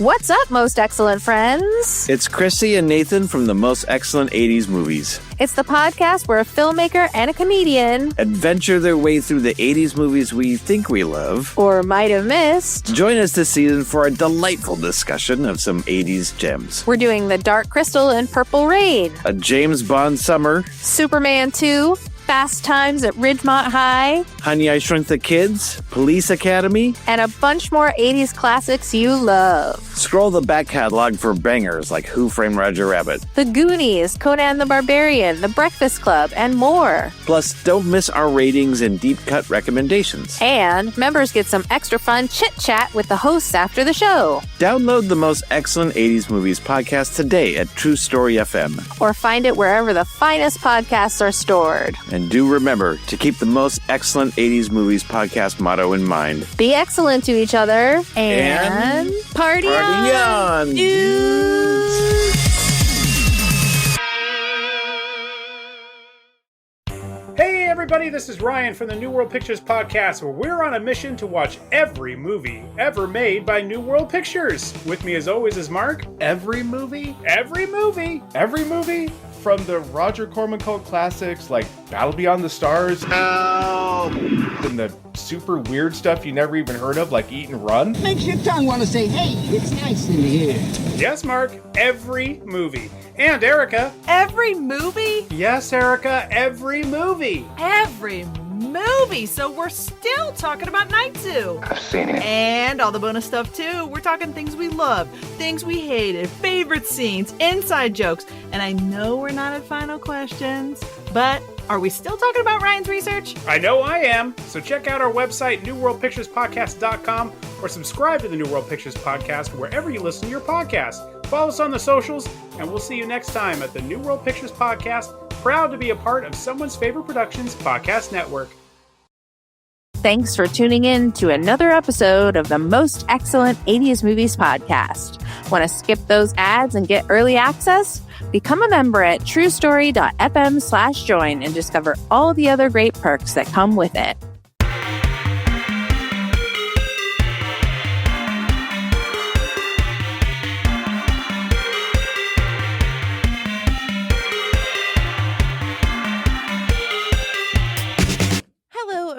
What's up, most excellent friends? It's Krissy and Nathan from the Most Excellent 80s Movies. It's the podcast where a filmmaker and a comedian adventure their way through the 80s movies we think we love, or might have missed. Join us this season for a delightful discussion of some 80s gems. We're doing The Dark Crystal and Purple Rain, A James Bond Summer, Superman 2, Fast Times at Ridgemont High, Honey, I Shrunk the Kids, Police Academy, and a bunch more 80s classics you love. Scroll the back catalog for bangers like Who Framed Roger Rabbit, The Goonies, Conan the Barbarian, The Breakfast Club, and more. Plus, don't miss our ratings and deep cut recommendations. And members get some extra fun chit-chat with the hosts after the show. Download the Most Excellent 80s Movies podcast today at TruStory FM. Or find it wherever the finest podcasts are stored. And do remember to keep the Most Excellent 80s Movies podcast motto in mind. Be excellent to each other and party on, dudes! Hey everybody, this is Ryan from the New World Pictures podcast, where we're on a mission to watch every movie ever made by New World Pictures. With me as always is Mark. Every movie? Every movie! Every movie? From the Roger Corman cult classics like Battle Beyond the Stars, and the super weird stuff you never even heard of like Eat and Run. Makes your tongue want to say, hey, it's nice in here. Yes, Mark, every movie. And Erica. Every movie? Yes, Erica, every movie. Every movie. So we're still talking about Night Zoo. I've seen it. And all the bonus stuff too. We're talking things we love, things we hated, favorite scenes, inside jokes. And I know we're not at final questions, but are we still talking about Ryan's research? I know I am. So check out our website, newworldpicturespodcast.com, or subscribe to the New World Pictures podcast wherever you listen to your podcast. Follow us on the socials, and we'll see you next time at the New World Pictures podcast, proud to be a part of Someone's Favorite Productions podcast network. Thanks for tuning in to another episode of the Most Excellent 80s Movies podcast. Want to skip those ads and get early access? Become a member at truestory.fm/join and discover all the other great perks that come with it.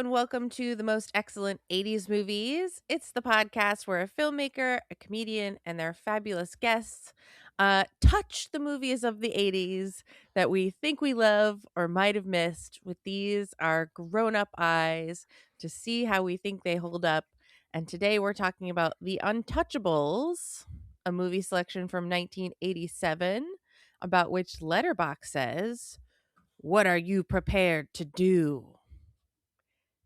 Welcome to the Most Excellent 80s Movies. It's the podcast where a filmmaker, a comedian, and their fabulous guests touch the movies of the 80s that we think we love or might have missed with these our grown-up eyes to see how we think they hold up. And today we're talking about The Untouchables, a movie selection from 1987 about which Letterboxd says, "What are you prepared to do?"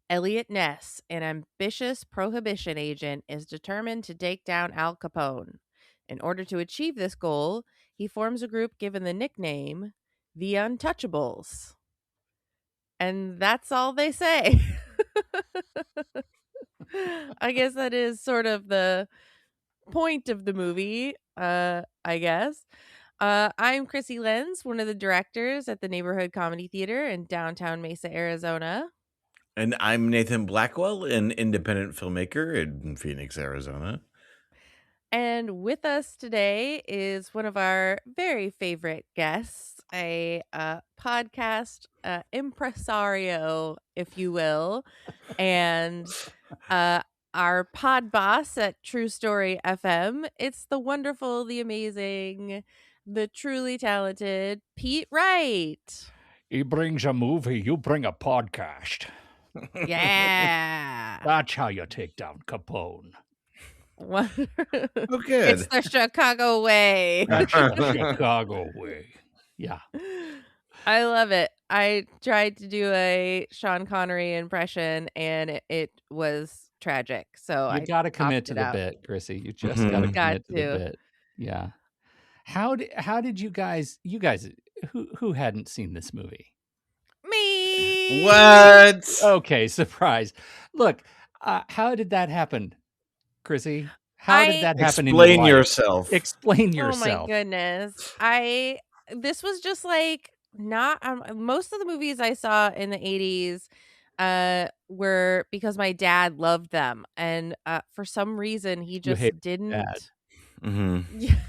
Elliot Ness, an ambitious prohibition agent, is determined to take down Al Capone. In order to achieve this goal, he forms a group given the nickname The Untouchables. And that's all they say. I guess that is sort of the point of the movie, I guess. I'm Krissy Lenz, one of the directors at the Neighborhood Comedy Theater in downtown Mesa, Arizona. And I'm Nathan Blackwell, an independent filmmaker in Phoenix, Arizona. And with us today is one of our very favorite guests, a podcast impresario, if you will, and our pod boss at TruStory FM. It's the wonderful, the amazing, the truly talented Pete Wright. He brings a movie, you bring a podcast. Yeah. That's how you take down Capone. What? Oh, good. It's the Chicago way. That's the Chicago way. Yeah. I love it. I tried to do a Sean Connery impression, and it was tragic. So You got to commit to the bit, Krissy. You just got to commit to the bit. Yeah. How did you guys who hadn't seen this movie? Me. What? Okay, surprise. Look, how did that happen, Krissy? How did that happen? Explain in your life? yourself. Explain yourself. Oh my goodness. This was just like not most of the movies I saw in the 80s were because my dad loved them, and for some reason he just didn't. Yeah,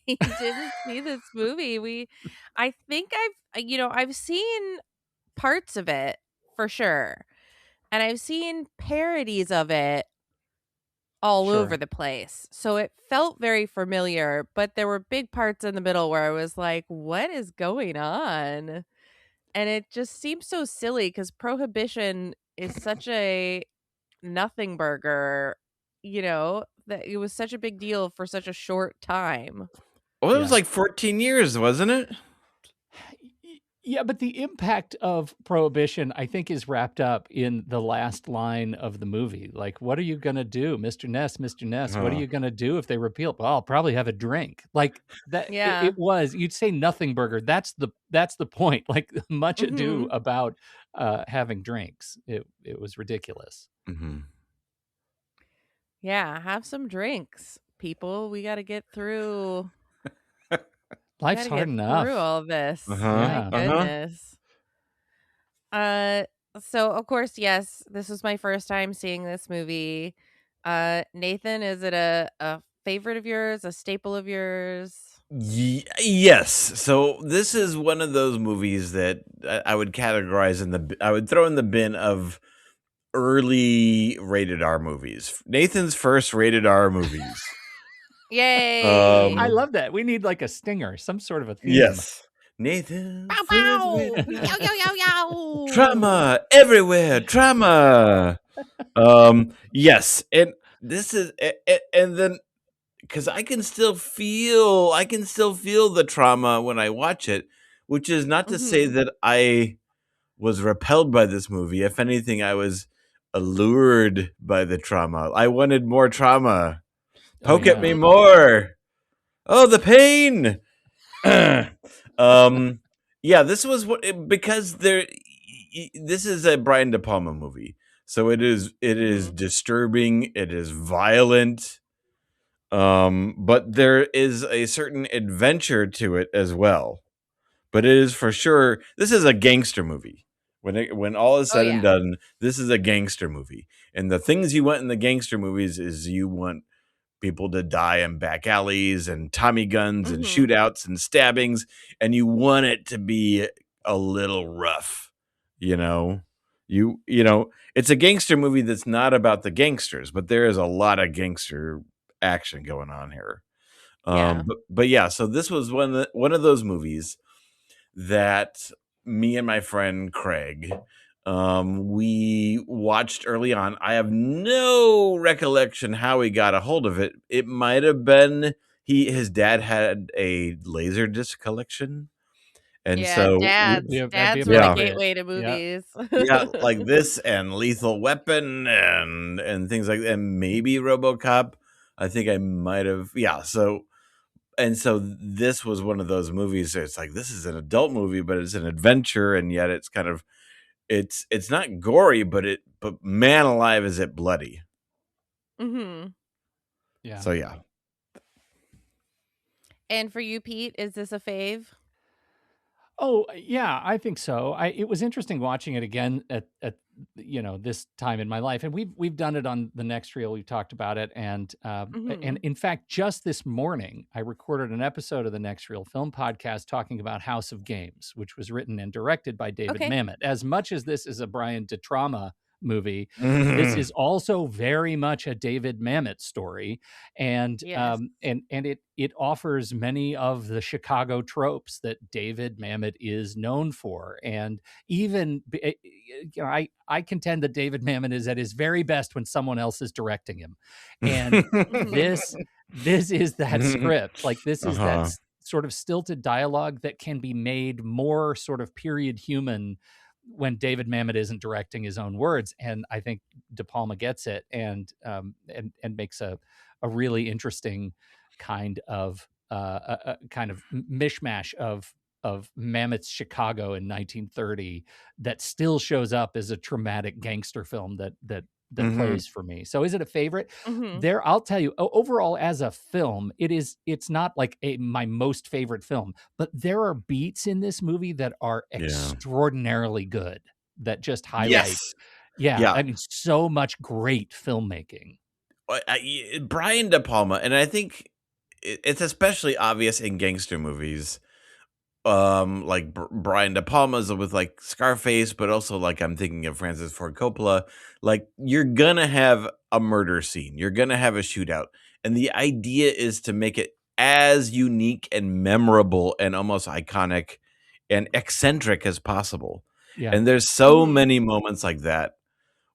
he didn't see this movie. I think I've seen parts of it for sure, and I've seen parodies of it all Sure. over the place. So it felt very familiar, but there were big parts in the middle where I was like, what is going on? And it just seems so silly because Prohibition is such a nothing burger, that it was such a big deal for such a short time. Well, it was like 14 years, wasn't it? Yeah, but the impact of Prohibition, I think, is wrapped up in the last line of the movie. Like, what are you going to do, Mr. Ness, Mr. Ness? What are you going to do if they repeal? Well, I'll probably have a drink. Like that. Yeah. It was, you'd say nothing burger. That's the point. Like much ado about having drinks. It was ridiculous. Yeah, have some drinks, people. We got to get through. Life's hard enough. Through all this. My goodness. So of course, yes, this was my first time seeing this movie. Nathan, is it a favorite of yours, a staple of yours? Yes. So this is one of those movies that I would categorize I would throw in the bin of early rated R movies. Nathan's first rated R movies. Yay! I love that. We need like a stinger, some sort of a theme. Yes. Nathan. Bow, bow. Yow, yow, yow, yow. Trauma everywhere. Trauma. Yes. And this is, and then, because I can still feel the trauma when I watch it, which is not to say that I was repelled by this movie. If anything, I was allured by the trauma. I wanted more trauma. Poke at me more. Oh, the pain. Yeah, this was because this is a Brian De Palma movie. So it is disturbing, it is violent. But there is a certain adventure to it as well. But it is for sure, this is a gangster movie. When all is said and done, this is a gangster movie. And the things you want in the gangster movies is you want people to die in back alleys and Tommy guns and shootouts and stabbings, and you want it to be a little rough. It's a gangster movie that's not about the gangsters, but there is a lot of gangster action going on here. But yeah, so this was one of those movies that me and my friend Craig, we watched early on. I have no recollection how he got a hold of it. It might have been his dad had a Laserdisc collection. And so dads were the gateway to movies. Yeah, like this and Lethal Weapon and things like that, and maybe RoboCop. I think I might have. Yeah, so this was one of those movies. It's like, this is an adult movie, but it's an adventure, and yet it's kind of it's not gory, but man alive, is it bloody. Yeah. So yeah. And for you, Pete, is this a fave? Oh, yeah, I think so. It was interesting watching it again at this time in my life, and we've done it on the next reel. We've talked about it, and in fact, just this morning, I recorded an episode of the Next Reel Film Podcast talking about House of Games, which was written and directed by David Mamet. As much as this is a Brian De Palma movie, this is also very much a David Mamet story, and it offers many of the Chicago tropes that David Mamet is known for. And even I contend that David Mamet is at his very best when someone else is directing him, and this is that script. Like, this is that sort of stilted dialogue that can be made more sort of period human when David Mamet isn't directing his own words. And I think De Palma gets it and makes a really interesting kind of a kind of mishmash of Mamet's Chicago in 1930 that still shows up as a traumatic gangster film that plays for me. So is it a favorite? There, I'll tell you, overall as a film, it's not like my most favorite film, but there are beats in this movie that are extraordinarily good, that just highlight. I mean, so much great filmmaking. Brian De Palma, and I think it's especially obvious in gangster movies. Like Brian De Palma's with like Scarface, but also like I'm thinking of Francis Ford Coppola. Like you're gonna have a murder scene, you're gonna have a shootout, and the idea is to make it as unique and memorable and almost iconic and eccentric as possible. Yeah. And there's so many moments like that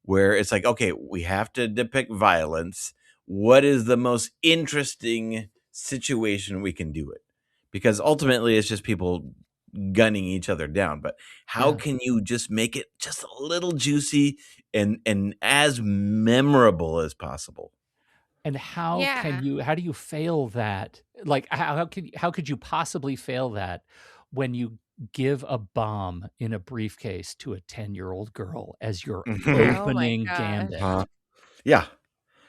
where it's like, okay, we have to depict violence. What is the most interesting situation we can do it? Because ultimately it's just people gunning each other down. But how Yeah. can you just make it just a little juicy and as memorable as possible? And how Yeah. do you fail that? Like how could you possibly fail that when you give a bomb in a briefcase to a 10-year-old girl as your Oh my opening gosh. gambit? Yeah.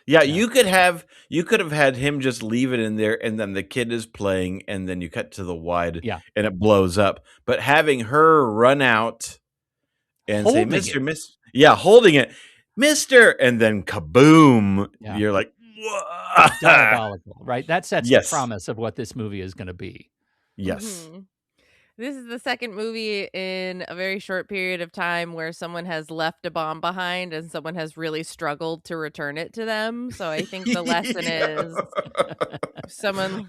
Yeah. You could have had him just leave it in there, and then the kid is playing, and then you cut to the wide, Yeah. and it blows up. But having her run out and say, Holding "Mister, it. Miss," yeah, holding it, Mister, and then kaboom! Yeah. You're like, It's diabolical, right? That sets Yes. the promise of what this movie is going to be. yes, Mhm. This is the second movie in a very short period of time where someone has left a bomb behind and someone has really struggled to return it to them. So I think the lesson is someone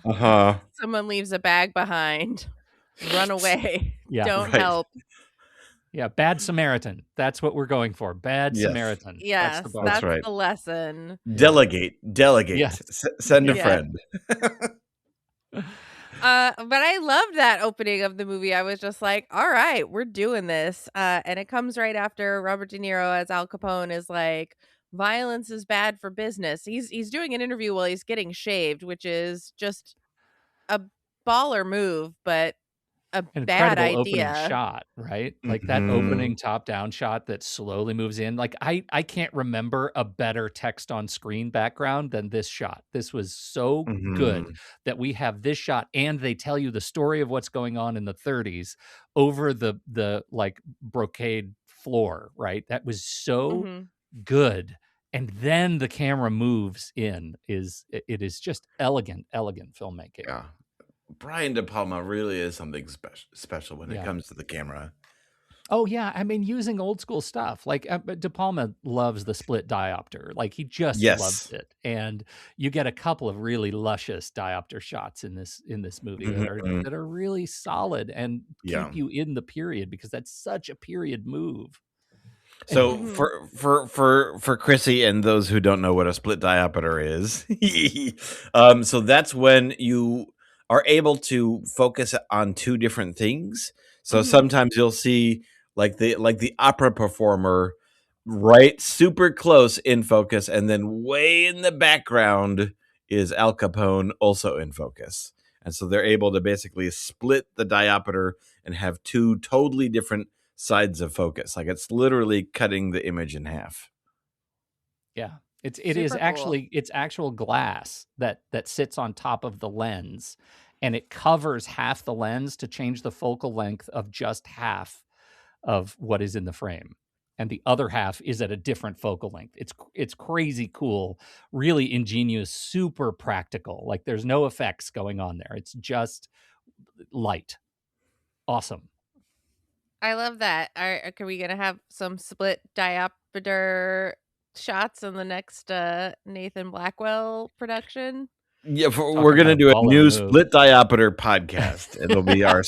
someone leaves a bag behind, run away. Yeah. Don't Right. help. Yeah, bad Samaritan. That's what we're going for. Bad Yes. Samaritan. Yes, That's the bar. that's right. the lesson. Delegate. Yes. Send a Yeah. friend. But I loved that opening of the movie. I was just like, all right, we're doing this. And it comes right after Robert De Niro as Al Capone is like, violence is bad for business. He's doing an interview while he's getting shaved, which is just a baller move, but a bad Incredible opening idea. shot, right? Like that Mhm. opening top-down shot that slowly moves in. Like I can't remember a better text on screen background than this shot. This was so good Mhm. that we have this shot and they tell you the story of what's going on in the 30s over the like brocade floor, right? That was so Mhm. good. And then the camera moves in it is just elegant filmmaking. Yeah. Brian De Palma really is something special when it Yeah. comes to the camera. Oh yeah, I mean using old school stuff. Like De Palma loves the split diopter. Like he just loves Yes. it. And you get a couple of really luscious diopter shots in this movie Mhm. that are really solid and Yeah. keep you in the period because that's such a period move. So Mhm. for Krissy and those who don't know what a split diopter is, so that's when you are able to focus on two different things. So Mhm. sometimes you'll see like the opera performer right super close in focus, and then way in the background is Al Capone also in focus. And so they're able to basically split the diopter and have two totally different sides of focus. Like it's literally cutting the image in half. Yeah. It Super is cool. actually it's actual glass that sits on top of the lens and it covers half the lens to change the focal length of just half of what is in the frame. And the other half is at a different focal length. It's crazy cool, really ingenious, super practical. Like there's no effects going on there. It's just light. Awesome. I love that. Are we gonna have some split diopter shots in the next Nathan Blackwell production? Yeah, Talk we're about gonna a do a baller new move. split diopter podcast. It'll be our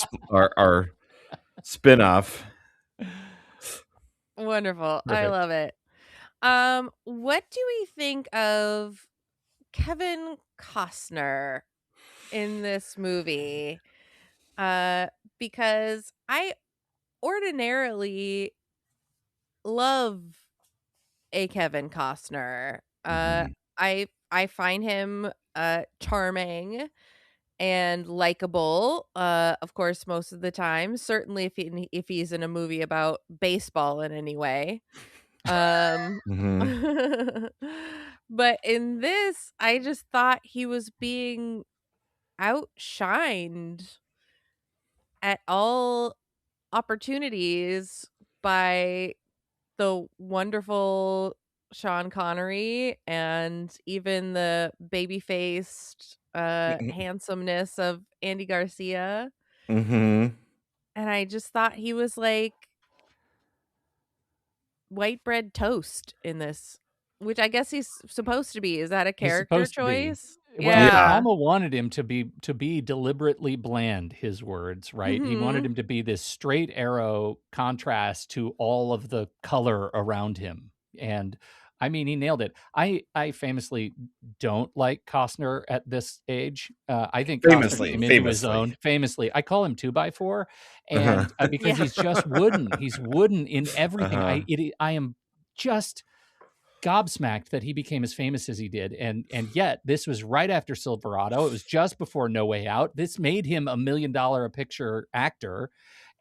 spin-off. Wonderful. I Perfect. love it. What do we think of Kevin Costner in this movie? Because I ordinarily love a Kevin Costner. Mhm. I find him charming and likable. Of course, most of the time. Certainly, if he's in a movie about baseball in any way. Mhm. But in this, I just thought he was being outshined at all opportunities by the wonderful Sean Connery and even the baby-faced handsomeness of Andy Garcia. Mm-hmm. And I just thought he was like white bread toast in this, which I guess he's supposed to be. Is that a He's character supposed to be. choice? Well, Yeah. Palma wanted him to be deliberately bland, his words, right? He wanted him to be this straight arrow contrast to all of the color around him. And I mean, he nailed it. I famously don't like Costner at this age. I think Costner came into his own. Famously, I call him 2x4, and because Yeah. he's just wooden. He's wooden in everything. I am just gobsmacked that he became as famous as he did, and yet this was right after Silverado. It was just before No Way Out. This made him $1 million a picture actor,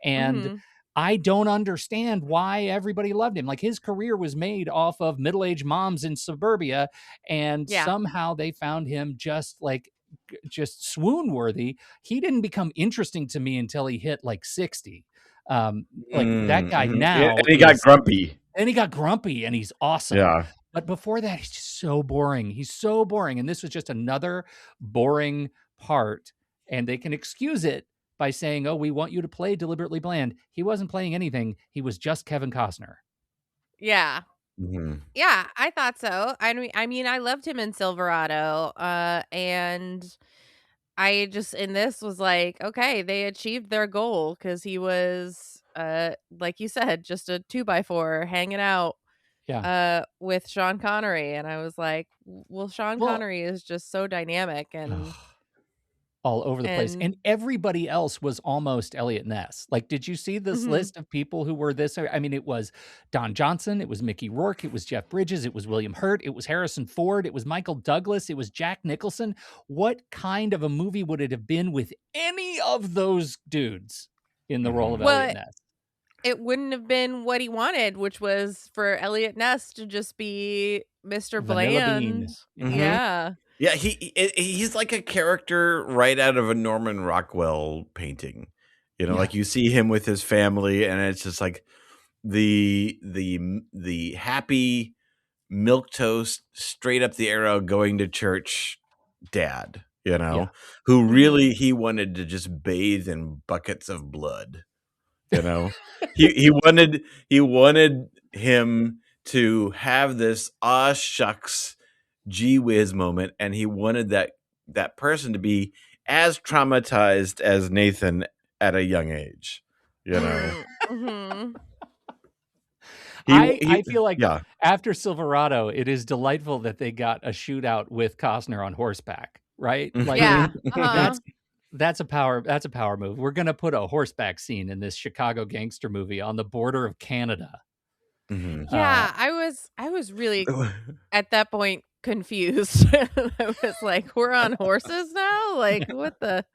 and I don't understand why everybody loved him. Like, his career was made off of middle-aged moms in suburbia, and somehow they found him just swoon worthy. He didn't become interesting to me until he hit like 60. That guy now, and he got grumpy. And he got grumpy, and he's awesome. Yeah. But before that, he's just so boring. He's so boring. And this was just another boring part. And they can excuse it by saying, oh, we want you to play deliberately bland. He wasn't playing anything. He was just Kevin Costner. Yeah. Yeah, I thought so. I mean, I loved him in Silverado. And I just, in this, was like, okay, they achieved their goal, because he was, like you said, just a 2x4 hanging out with Sean Connery. And I was like, well, Sean Connery is just so dynamic and all over the place. And everybody else was almost Elliot Ness. Like, did you see this list of people who were this? I mean, it was Don Johnson, it was Mickey Rourke, it was Jeff Bridges, it was William Hurt, it was Harrison Ford, it was Michael Douglas, it was Jack Nicholson. What kind of a movie would it have been with any of those dudes in the role of Elliot Ness? It wouldn't have been what he wanted, which was for Elliot Ness to just be Mr. Bland. Yeah. Yeah, he's like a character right out of a Norman Rockwell painting. You know, like you see him with his family, and it's just like the happy milquetoast, straight up the arrow, going to church dad. You know, who really he wanted to just bathe in buckets of blood. You know, he wanted him to have this shucks, gee whiz moment, and he wanted that person to be as traumatized as Nathan at a young age. You know, I feel like after Silverado, it is delightful that they got a shootout with Costner on horseback, right? Like, that's a power move. We're gonna put a horseback scene in this Chicago gangster movie on the border of Canada. Yeah, I was really at that point confused. I was like, we're on horses now? Like, what the?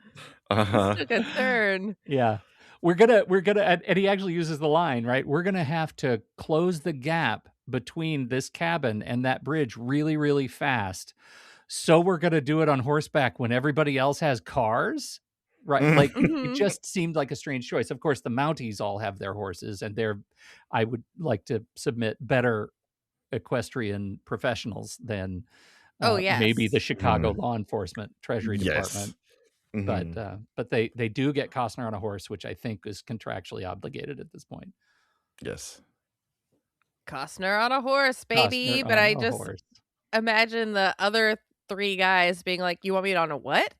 This took a turn. Yeah. We're gonna, and he actually uses the line, right? We're gonna have to close the gap between this cabin and that bridge really, really fast. So we're gonna do it on horseback when everybody else has cars, right? Like, it just seemed like a strange choice. Of course, the Mounties all have their horses, and I would like to submit, better equestrian professionals than maybe the Chicago law enforcement Treasury Department. But they do get Costner on a horse, which I think is contractually obligated at this point. Yes. Costner on a horse, baby. But I just imagine the other three guys being like, you want me on a what?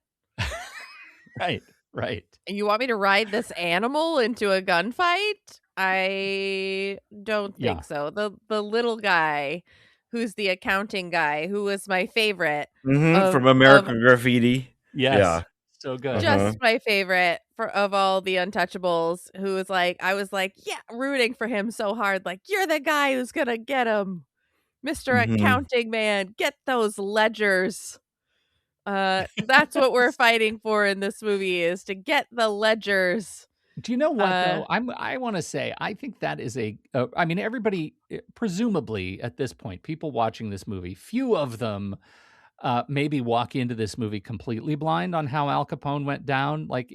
Right. And you want me to ride this animal into a gunfight? I don't think so. The little guy who's the accounting guy, who was my favorite. From American Graffiti. Yes. Yeah. So good. Just my favorite of all the Untouchables, who was like, I was like, rooting for him so hard. Like, you're the guy who's going to get him. Mr. Accounting Man, get those ledgers. That's what we're fighting for in this movie, is to get the ledgers. Do you know what, though? I want to say, I think that is I mean, everybody, presumably at this point, people watching this movie, few of them maybe walk into this movie completely blind on how Al Capone went down. Like,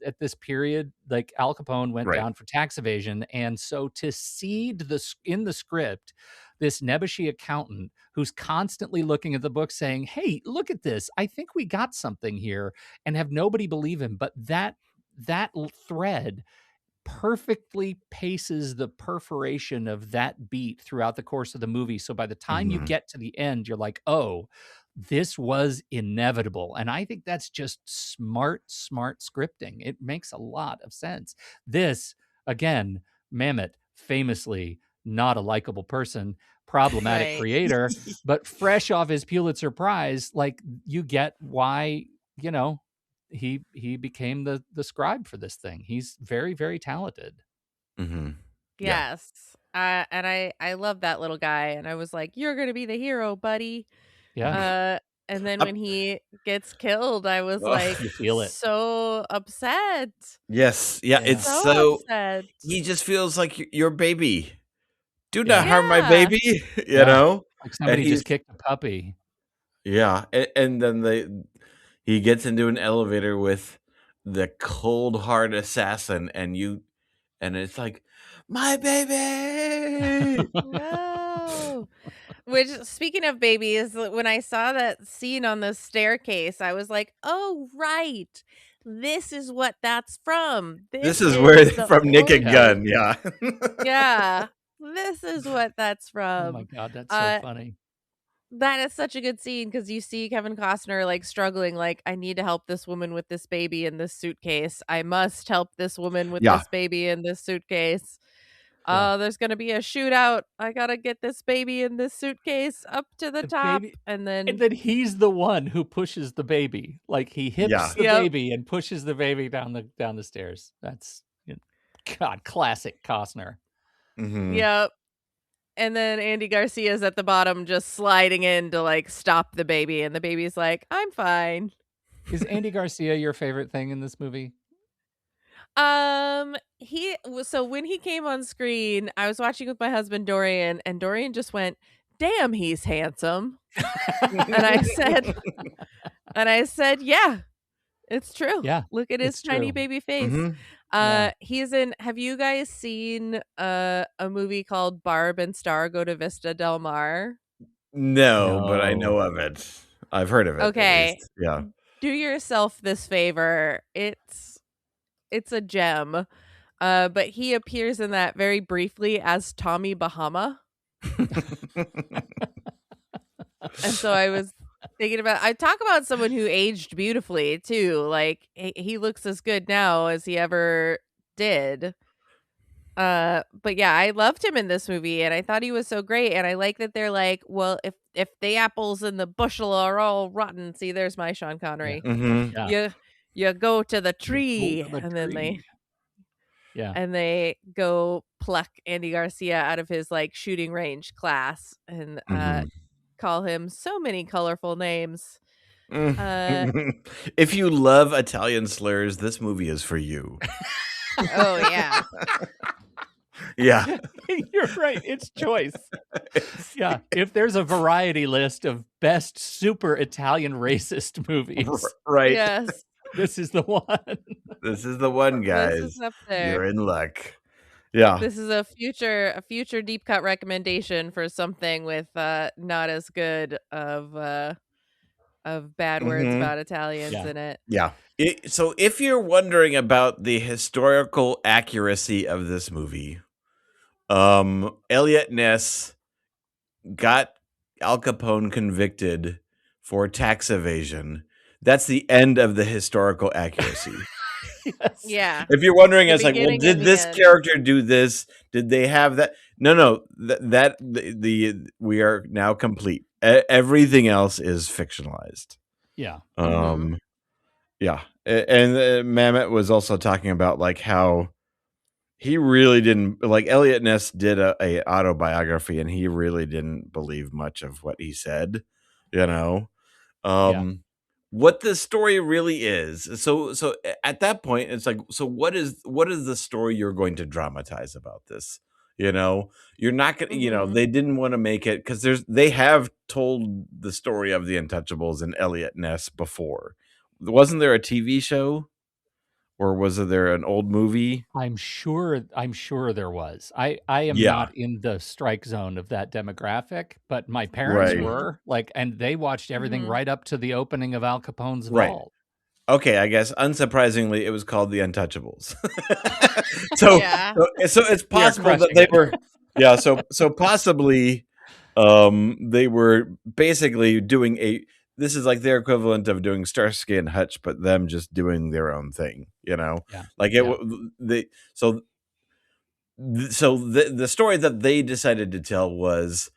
at this period, like, Al Capone went down for tax evasion. And so to seed in the script this nebbishy accountant who's constantly looking at the book saying, hey, look at this. I think we got something here, and have nobody believe him. But that thread perfectly paces the perforation of that beat throughout the course of the movie. So by the time you get to the end, you're like, oh, this was inevitable. And I think that's just smart scripting. It makes a lot of sense. This, again, Mamet, famously not a likable person, problematic Right. creator, but fresh off his Pulitzer Prize, like, you get why, you know, he became the scribe for this thing. He's very, very talented. Mm-hmm. Yes. And I love that little guy, and I was like, you're gonna be the hero, buddy. Yeah. And then when he gets killed, I was like, You feel it. so upset. Yes. Yeah. Yeah. It's So so. upset. He just feels like your baby. Do not Yeah. harm my Yeah. baby. You know. Like somebody he's- just kicked a puppy. Yeah, and then he gets into an elevator with the cold hard assassin, and it's like, my baby. No. Which, speaking of babies, when I saw that scene on the staircase, I was like, oh, right. This is what that's from. This is where the from Naked origin. Gun. Yeah. Yeah. This is what that's Oh my from. God, that's so funny. That is such a good scene, because you see Kevin Costner like struggling, like, I need to help this woman with this baby in this suitcase. I must help this woman with Yeah. this baby in this suitcase. Yeah. There's gonna be a shootout. I gotta get this baby in this suitcase up to the top, baby- and then And then he's the one who pushes the baby. Like, he hips Yeah. the Yep. baby and pushes the baby down the stairs. That's, God, classic Costner. Mhm. Yep. And then Andy Garcia's at the bottom, just sliding in to like stop the baby, and the baby's like, I'm fine. Is Andy Garcia your favorite thing in this movie? So when he came on screen, I was watching with my husband Dorian, and Dorian just went, damn, he's handsome. And I said, yeah, it's true. Yeah, Look at his it's tiny true. baby face. Mhm. Yeah. He's in, have you guys seen a movie called Barb and Star Go to Vista Del Mar? No, but I No. know of it. I've heard of it. at Okay. least. Yeah. Do yourself this favor. It's a gem. But he appears in that very briefly as Tommy Bahama. And so I was thinking about, I talk about someone who aged beautifully too. Like, he looks as good now as he ever did. But yeah, I loved him in this movie, and I thought he was so great. And I like that they're like, well, if the apples in the bushel are all rotten, see, there's my Sean Connery. Mhm. Yeah. You go to the tree, Go to the and then tree. Yeah. they go pluck Andy Garcia out of his like shooting range class, and Mhm. call him so many colorful names. Uh, If you love Italian slurs, this movie is for you. oh yeah. Yeah. You're right. It's choice. Yeah. If there's a variety list of best super Italian racist movies, Right. Yes. this is the one. This is the one, guys. This is up there. You're in luck. Yeah. This is a future deep cut recommendation for something with not as good of bad words Mhm. about Italians Yeah. in it. Yeah. So if you're wondering about the historical accuracy of this movie, Elliot Ness got Al Capone convicted for tax evasion. That's the end of the historical accuracy. Yes. Yeah. If you're wondering, The it's like, well, beginning did and the this end. character do this? Did they have that? No. We are now complete. Everything else is fictionalized. Yeah. Yeah, and Mamet was also talking about like how he really didn't like Elliot Ness did a autobiography, and he really didn't believe much of what he said. You know, what the story really is. So at that point, it's like, so what is the story you're going to dramatize about this? You know, you're not gonna. You know, they didn't want to make it because they have told the story of the Untouchables and Elliot Ness before. Wasn't there a TV show or was there an old movie? I'm sure there was. I am Yeah, not in the strike zone of that demographic, but my parents right, were, like, and they watched everything right up to the opening of Al Capone's right. vault. Okay, I guess unsurprisingly, it was called the Untouchables. so, Yeah. so it's We are possible that crushing they it. were, so possibly, they were basically doing this is like their equivalent of doing Starsky and Hutch, but them just doing their own thing, Yeah. like Yeah. the story that they decided to tell was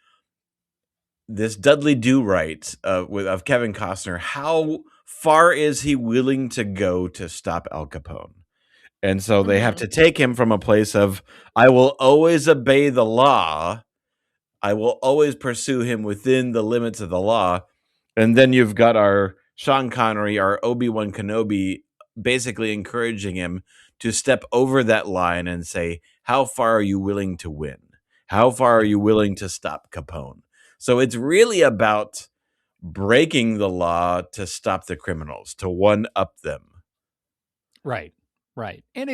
this Dudley Do-Right of Kevin Costner. How far is he willing to go to stop Al Capone? And so they have to take him from a place of, I will always obey the law. I will always pursue him within the limits of the law. And then you've got our Sean Connery, our Obi-Wan Kenobi, basically encouraging him to step over that line and say, how far are you willing to win? How far are you willing to stop Capone? So it's really about breaking the law to stop the criminals, to one-up them. Right. Right. And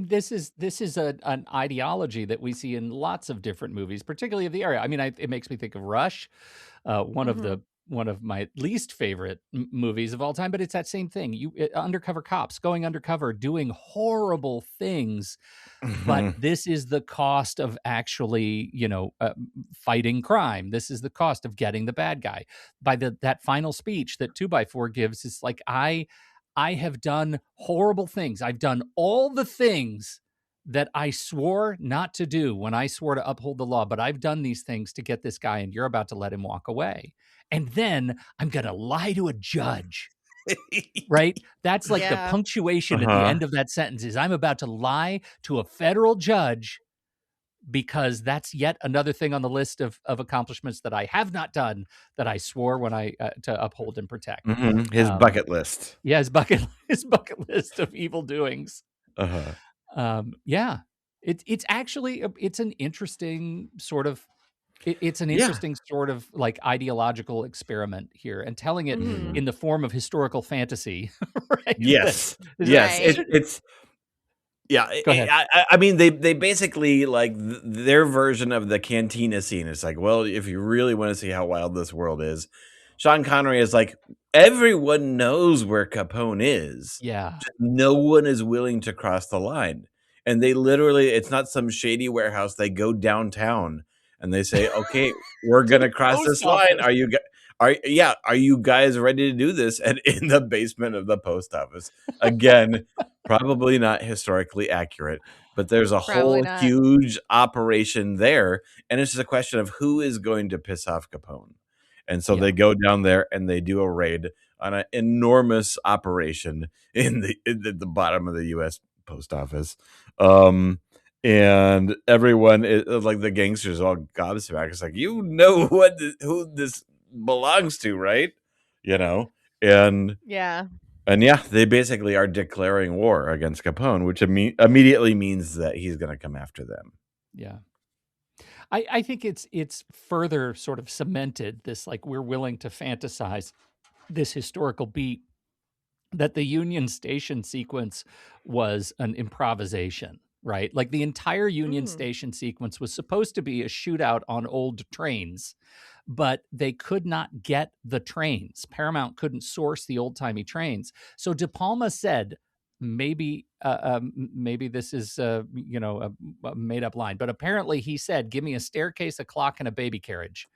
this is an ideology that we see in lots of different movies, particularly of the area. I mean, it makes me think of Rush, one of my least favorite movies of all time, but it's that same thing. Undercover cops going undercover, doing horrible things, but this is the cost of actually, fighting crime. This is the cost of getting the bad guy. By that final speech that 2x4 gives, is like, I have done horrible things. I've done all the things that I swore not to do when I swore to uphold the law, but I've done these things to get this guy, and you're about to let him walk away. And then I'm going to lie to a judge, right? That's like the punctuation at the end of that sentence is, I'm about to lie to a federal judge, because that's yet another thing on the list of accomplishments that I have not done that I swore when to uphold and protect. His bucket list. Yeah, his bucket list of evil doings. Yeah, it's actually it's an interesting sort of sort of like ideological experiment here, and telling it in the form of historical fantasy. Right? Yes, Right. it's. Yeah, Go ahead. I mean, they basically, like, their version of the cantina scene. It's like, well, if you really want to see how wild this world is, Sean Connery is like, everyone knows where Capone is. Yeah. Just no one is willing to cross the line. And they literally, it's not some shady warehouse. They go downtown and they say, okay, we're going to cross this line. Are you guys ready to do this? And in the basement of the post office, again, probably not historically accurate, but there's a whole huge operation there. And it's just a question of who is going to piss off Capone. And so they go down there and they do a raid on an enormous operation in the bottom of the U.S. post office. And everyone is like, the gangsters all gobsmacked. It's like, who this belongs to, right? And they basically are declaring war against Capone, which immediately means that he's going to come after them. Yeah. I think it's further sort of cemented this, like, we're willing to fantasize this historical beat, that the Union Station sequence was an improvisation, right? Like, the entire Union Station sequence was supposed to be a shootout on old trains, but they could not get the trains. Paramount couldn't source the old-timey trains. So De Palma said, maybe this is a made-up line, but apparently he said, give me a staircase, a clock, and a baby carriage.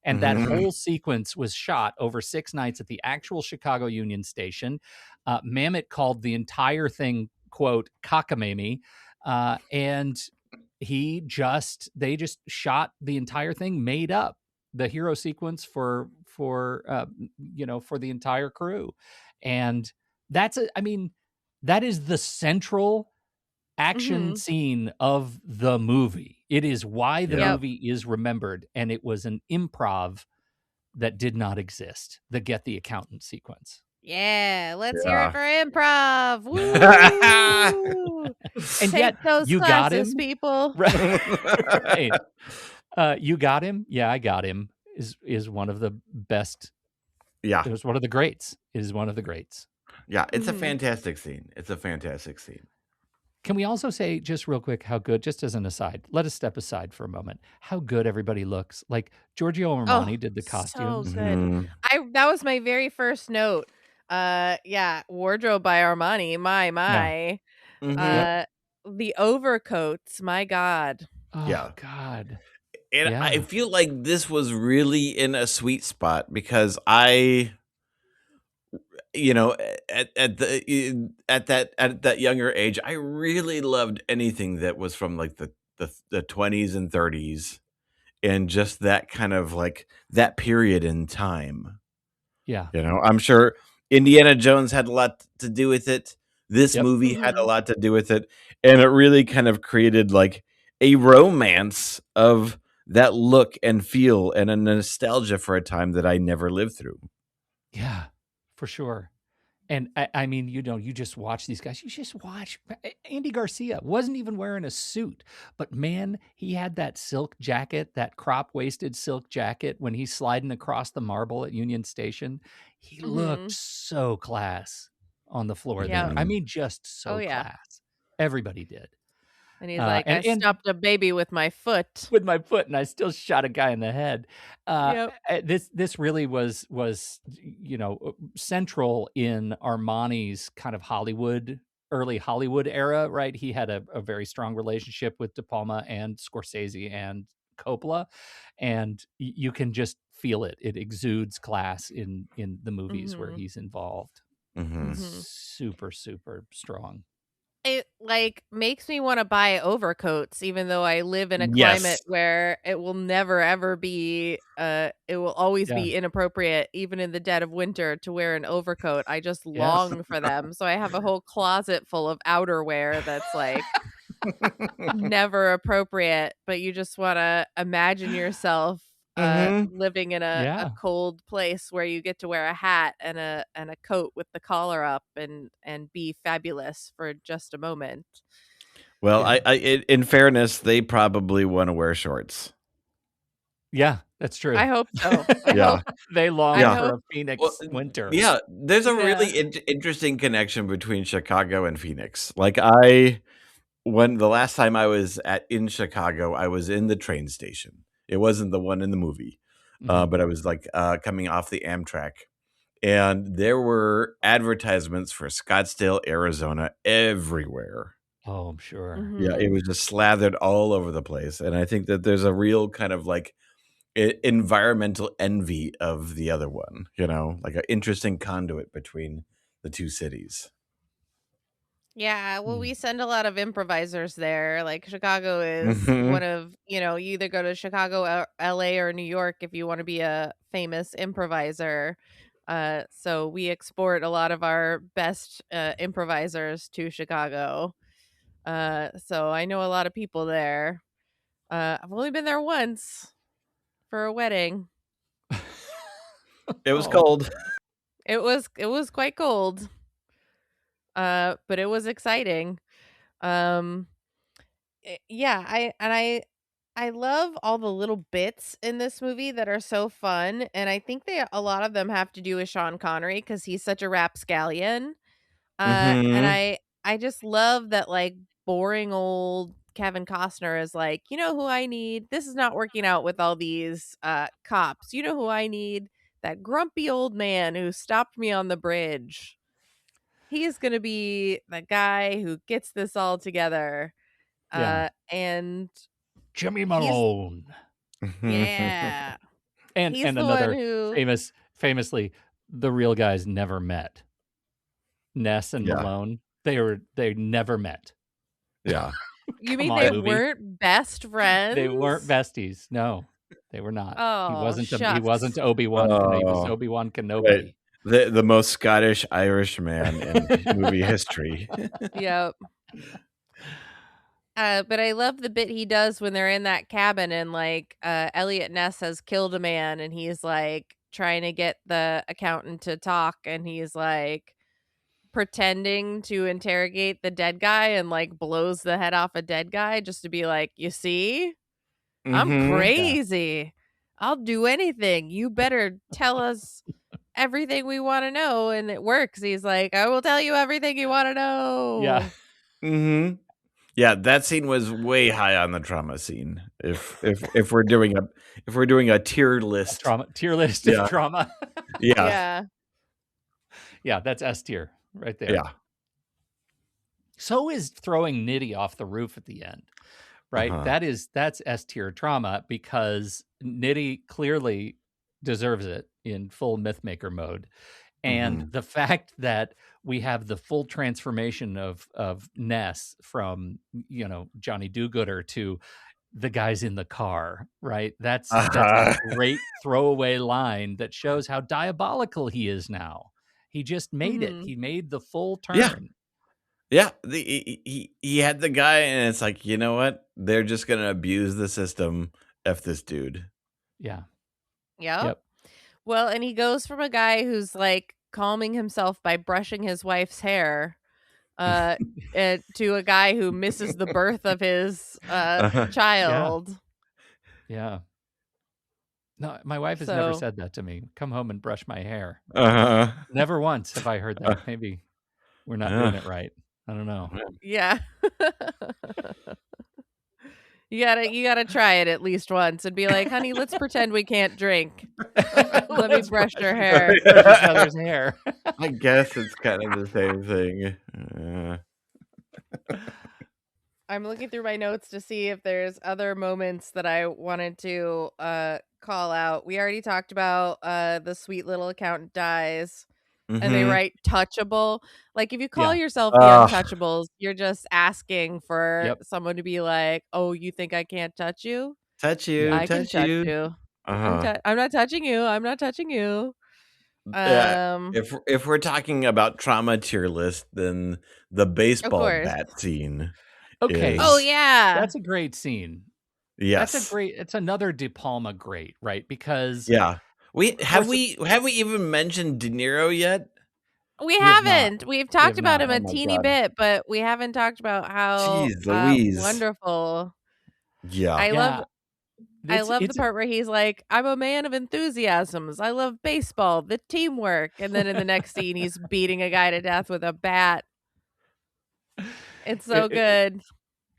And that whole sequence was shot over 6 nights at the actual Chicago Union Station. Mamet called the entire thing, quote, cockamamie, and they just shot the entire thing, made up the hero sequence for the entire crew. And that is the central action scene of the movie. It is why the movie is remembered, and it was an improv that did not exist. The Get the Accountant sequence. Yeah, let's hear it for improv. Woo! And Take yet those you got classes, him, people. Right? You got him. Yeah, I got him. Is one of the best. Yeah, it was one of the greats. Is one of the greats. Yeah, it's a Mhm. fantastic scene. It's a fantastic scene. Can we also say just real quick how good, just as an aside, let us step aside for a moment, how good everybody looks. Like Giorgio Oh, Armani did the so costumes. good. Mhm. That was my very first note. Yeah, wardrobe by Armani. Yeah. My. Mhm. The overcoats. My God. Yeah. Oh, God. And I Yeah. feel like this was really in a sweet spot because I, you know, at that younger age, I really loved anything that was from like the 20s and 30s and just that kind of like that period in time. Yeah. You know, I'm sure Indiana Jones had a lot to do with it. This Yep. movie had a Mhm. lot to do with it, and it really kind of created like a romance of that look and feel and a nostalgia for a time that I never lived through. Yeah, for sure. And I mean, you know, you just watch these guys. You just watch Andy Garcia wasn't even wearing a suit, but man, he had that silk jacket, that crop waisted silk jacket when he's sliding across the marble at Union Station. He looked Mhm. so class on the floor there. Yep. I Mhm. mean, just Oh so yeah. class. Everybody did. And he's like, I And stopped a baby with my foot. with my foot, and I still shot a guy in the head. Yep. This really was you know, central in Armani's kind of early Hollywood era, right? He had a very strong relationship with De Palma and Scorsese and Coppola, and you can just feel it. It exudes class in the movies where Mhm. he's involved. Mhm. Mhm. Super, super strong. It like makes me want to buy overcoats, even though I live in a Yes. climate where it will never ever be it will always Yeah. be inappropriate, even in the dead of winter, to wear an overcoat. I just Yes. long for them. So I have a whole closet full of outerwear that's like never appropriate, but you just want to imagine yourself Mhm. living in a Yeah. cold place where you get to wear a hat and a coat with the collar up and be fabulous for just a moment. Well, Yeah. in fairness, they probably want to wear shorts. Yeah, that's true. I hope so. Yeah. They long I Yeah. for hope a Phoenix Well, winter. yeah, there's a yeah. really interesting connection between Chicago and Phoenix. Like when the last time I was in Chicago, I was in the train station. It wasn't the one in the movie, Mhm. but I was like coming off the Amtrak, and there were advertisements for Scottsdale, Arizona, everywhere. Oh, I'm sure. Yeah, it Mhm. was just slathered all over the place, and I think that there's a real kind of like environmental envy of the other one. You know, like an interesting conduit between the two cities. Yeah, well, Mm. we send a lot of improvisers there. Like Chicago is Mhm. one of, you either go to Chicago, LA, or New York if you want to be a famous improviser. So we export a lot of our best improvisers to Chicago. So I know a lot of people there. I've only been there once for a wedding. It was Oh, cold. It was quite cold. But it was exciting. Um yeah, I love all the little bits in this movie that are so fun, and I think a lot of them have to do with Sean Connery because he's such a rapscallion. And Mhm. I just love that like boring old Kevin Costner is like, you know who I need? This is not working out with all these cops. You know who I need? That grumpy old man who stopped me on the bridge. He is going to be the guy who gets this all together. yeah. And Jimmy he's Malone. yeah. He's And the one another who famously, the real guys never met. Ness and Yeah. Malone. They never met. Yeah. you Come mean on, they movie. weren't best friends? They weren't besties. No, they were not. He Oh, wasn't shucks. Obi-Wan. He was Oh, Obi-Wan right. Kenobi. The most Scottish Irish man in movie history. Yep. But I love the bit he does when they're in that cabin and like Elliot Ness has killed a man and he's like trying to get the accountant to talk and he's like pretending to interrogate the dead guy and like blows the head off a dead guy just to be like, you see, I'm Mhm. Yeah. crazy. I'll do anything. You better tell us everything we want to know, and it works. He's like, I will tell you everything you want to know. Yeah. Mm-hmm. Yeah, that scene was way high on the trauma scene. If we're doing a tier list, Tier list Yeah. of trauma. yeah, Yeah, that's S tier right there. yeah, So is throwing Nitty off the roof at the end, right? Uh-huh. That's S tier trauma because Nitty clearly deserves it in full Mythmaker mode. And Mhm. the fact that we have the full transformation of Ness from, Johnny Do-Gooder to the guys in the car, right? That's a great throwaway line that shows how diabolical he is now. He just made it. He made the full turn. Yeah. He had the guy, and it's like, you know what? They're just gonna abuse the system. F this dude. Yeah. Yep. Well, and he goes from a guy who's like calming himself by brushing his wife's hair to a guy who misses the birth of his child. Yeah. No, my wife has never said that to me. Come home and brush my hair. Never once have I heard that. Maybe we're not doing it right. I don't know. Yeah. You gotta try it at least once and be like, honey, let's pretend we can't drink. Let me brush your hair. Brush each other's hair. I guess it's kind of the same thing. I'm looking through my notes to see if there's other moments that I wanted to call out. We already talked about the sweet little accountant dies. And they write touchable. Like, if you call yourself the Untouchables, you're just asking for someone to be like, oh, you think I can't touch you? Touch you. I can touch you. I'm not touching you. I'm not touching you. If we're talking about trauma tier list, then the baseball bat scene. Okay. Oh, yeah. That's a great scene. Yes. It's another De Palma great, right? Because Have we even mentioned De Niro yet? We haven't. We've talked about him a teeny bit, but we haven't talked about how wonderful. Yeah. I love the part where he's like, I'm a man of enthusiasms. I love baseball, the teamwork. And then in the next scene, he's beating a guy to death with a bat. It's so good.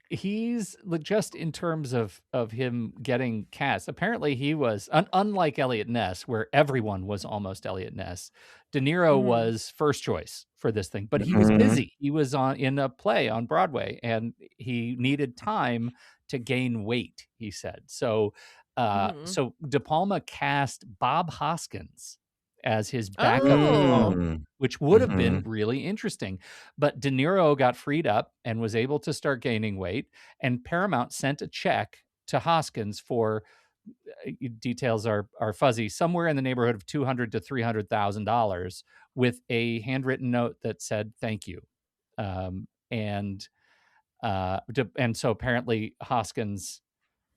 He's just in terms of him getting cast. Apparently, he was unlike Elliot Ness, where everyone was almost Elliot Ness. De Niro was first choice for this thing, but he was busy. He was in a play on Broadway, and he needed time to gain weight. He said so. So De Palma cast Bob Hoskins as his backup Capone, which would have been really interesting. But De Niro got freed up and was able to start gaining weight, and Paramount sent a check to Hoskins for details are fuzzy, somewhere in the neighborhood of $200,000 to $300,000, with a handwritten note that said thank you. And so apparently Hoskins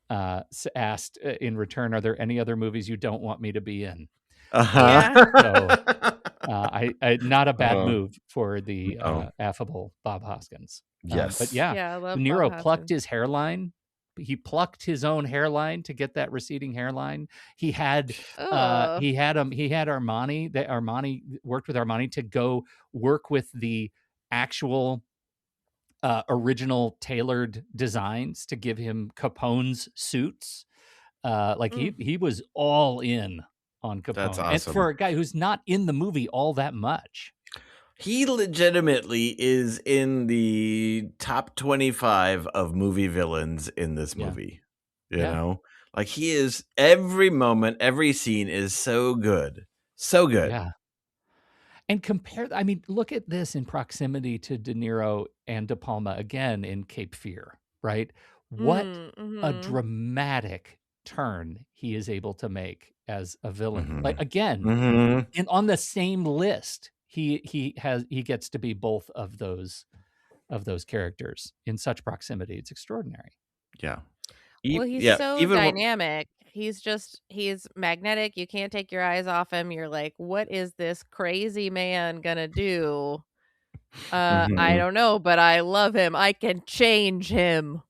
asked in return, are there any other movies you don't want me to be in? So I not a bad move for the affable Bob Hoskins. Yes. But I love De Niro Bob plucked his hairline. He plucked his own hairline to get that receding hairline. He had Armani. Armani worked with Armani to go work with the actual original tailored designs to give him Capone's suits. He was all in on Capone. That's awesome. And for a guy who's not in the movie all that much. He legitimately is in the top 25 of movie villains in this movie. You know? Like, he is, every moment, every scene is so good. So good. Yeah. And look at this in proximity to De Niro and De Palma again in Cape Fear, right? What a dramatic turn he is able to make as a villain. Like, again, on the same list, he gets to be both of those characters in such proximity. It's extraordinary. Yeah. Well, he's so dynamic. He's magnetic. You can't take your eyes off him. You're like, what is this crazy man gonna do? I don't know, but I love him. I can change him.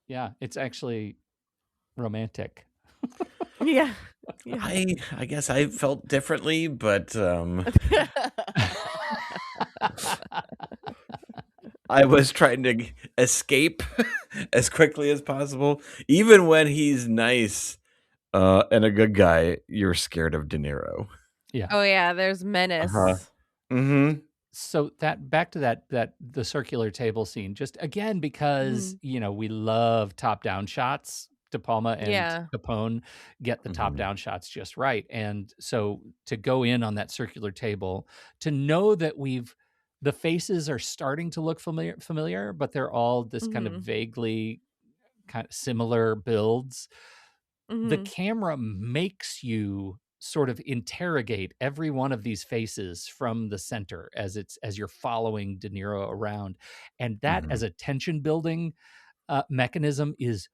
Yeah, it's actually romantic. Yeah. I guess I felt differently, but I was trying to escape as quickly as possible. Even when he's nice and a good guy, you're scared of De Niro. Yeah. Oh yeah, there's menace. Mm-hmm. So that back to that the circular table scene, just again because we love top down shots. De Palma and Capone get the top down shots just right, and so to go in on that circular table, to know that the faces are starting to look familiar, but they're all this kind of vaguely kind of similar builds. The camera makes you sort of interrogate every one of these faces from the center as you're following De Niro around, and that as a tension building mechanism is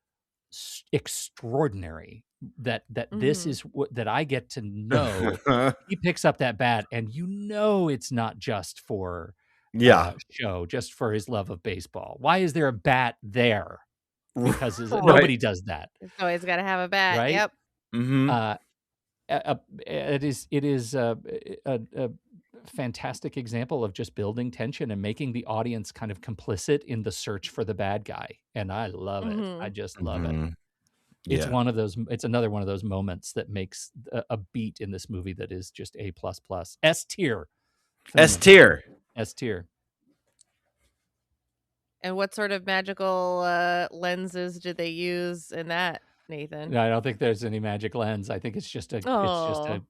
extraordinary. That this is what that I get to know. He picks up that bat, and it's not just for show, just for his love of baseball. Why is there a bat there? Because nobody does that. It's always got to have a bat. Right? Yep. It is a fantastic example of just building tension and making the audience kind of complicit in the search for the bad guy, and I love it. I just love it. It's one of those. It's another one of those moments that makes a beat in this movie that is just A++, S tier, S tier. And what sort of magical lenses did they use in that, Nathan? No, I don't think there's any magic lens. I think it's just a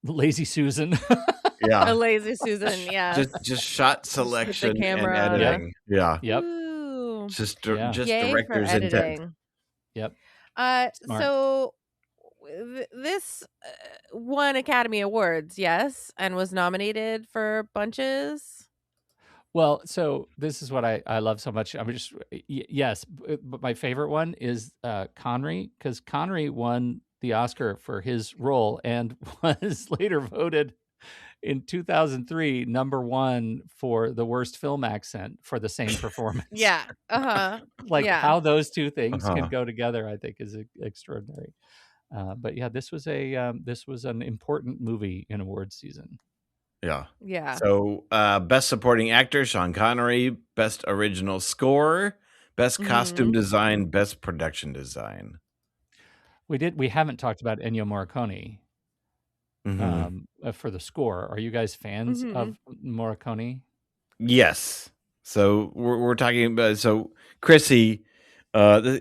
lazy Susan. A lazy Susan. Yeah. Just shot selection and editing. Yeah. Yep. Ooh. Just Yay director's for intent. editing. Yep. So this won Academy Awards, yes, and was nominated for bunches. Well, so this is what I love so much. I'm just yes, but my favorite one is Connery, because Connery won the Oscar for his role and was later voted in 2003 #1 for the worst film accent for the same performance. Yeah. How those two things can go together, I think, is extraordinary. But yeah, this was an important movie in awards season. Yeah. So, best supporting actor, Sean Connery. Best original score. Best costume design. Best production design. We haven't talked about Ennio Morricone for the score. Are you guys fans of Morricone? Yes. So we're talking about Krissy.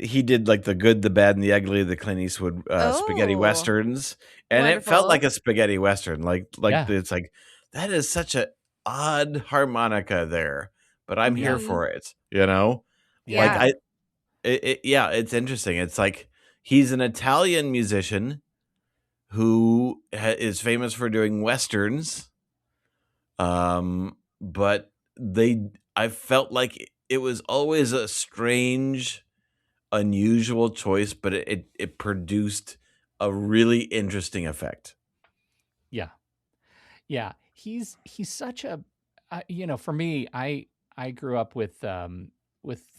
He did like the good, the bad, and the ugly, the Clint Eastwood spaghetti westerns, and it felt like a spaghetti western. It's like. That is such an odd harmonica there, but I'm here for it. Yeah. It's interesting. It's like he's an Italian musician who is famous for doing westerns. But I felt like it was always a strange, unusual choice, but it produced a really interesting effect. Yeah. He's such a, for me, I grew up with